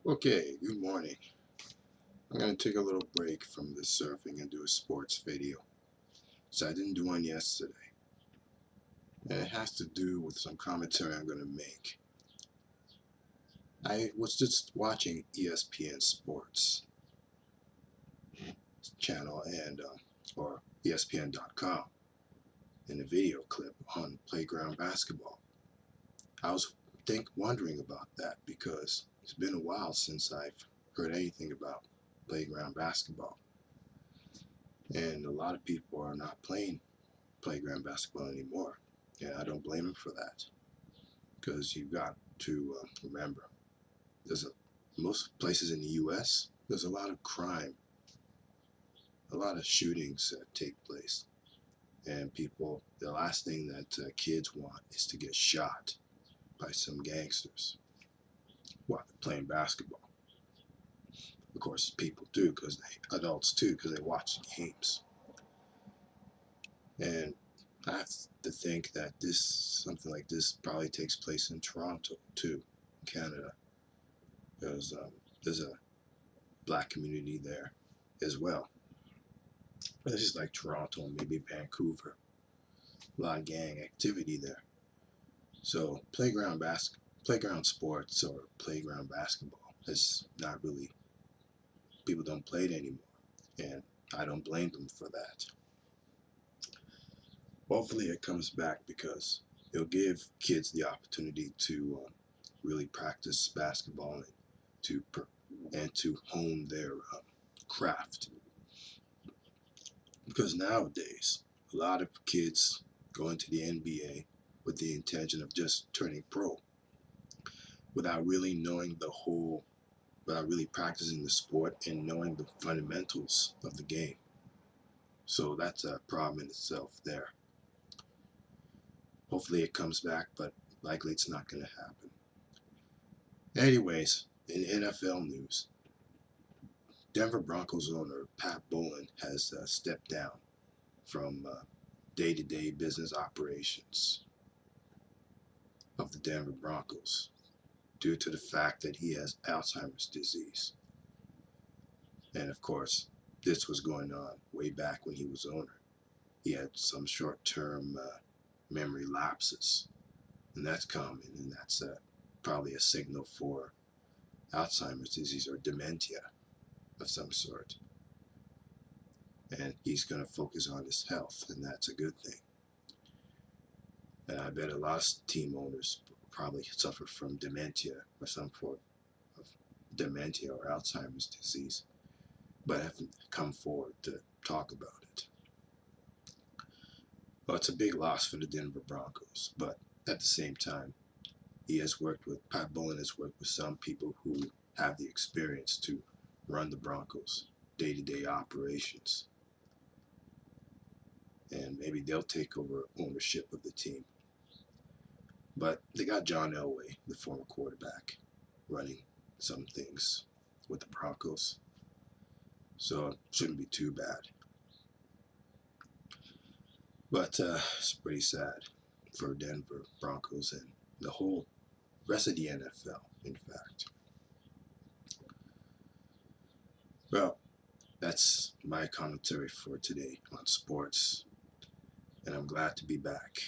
Okay, good morning. I'm going to take a little break from the surfing and do a sports video. So I didn't do one yesterday. And it has to do with some commentary I'm going to make. I was just watching ESPN Sports channel and or ESPN.com in a video clip on playground basketball. I was wondering about that because it's been a while since I've heard anything about playground basketball. And a lot of people are not playing playground basketball anymore. And I don't blame them for that, because you've got to remember, most places in the U.S., there's a lot of crime, a lot of shootings that take place. And people, the last thing that kids want is to get shot by some gangsters while they're playing basketball. Of course, people do, adults too, because they watch the games. And I have to think that something like this probably takes place in Toronto too, Canada, because there's a black community there as well. This is like Toronto, maybe Vancouver. A lot of gang activity there. So playground sports or playground basketball is not really, people don't play it anymore, and I don't blame them for that. Hopefully it comes back because it'll give kids the opportunity to really practice basketball and to hone their craft. Because nowadays, a lot of kids go into the NBA with the intention of just turning pro without really without really practicing the sport and knowing the fundamentals of the game. So that's a problem in itself there. Hopefully it comes back, but likely it's not going to happen. Anyways, in NFL news, Denver Broncos owner Pat Bowlen has stepped down from day-to-day business operations of the Denver Broncos due to the fact that he has Alzheimer's disease. And of course, this was going on way back when he was owner. He had some short-term memory lapses, and that's common, and that's probably a signal for Alzheimer's disease or dementia of some sort. And he's going to focus on his health, and that's a good thing. And I bet a lot of team owners probably suffer from dementia or some form of dementia or Alzheimer's disease, but haven't come forward to talk about it. Well, it's a big loss for the Denver Broncos, but at the same time, Pat Bowlen has worked with some people who have the experience to run the Broncos day-to-day operations. And maybe they'll take over ownership of the team. But they got John Elway, the former quarterback, running some things with the Broncos. So it shouldn't be too bad. But it's pretty sad for Denver Broncos and the whole rest of the NFL, in fact. Well, that's my commentary for today on sports, and I'm glad to be back.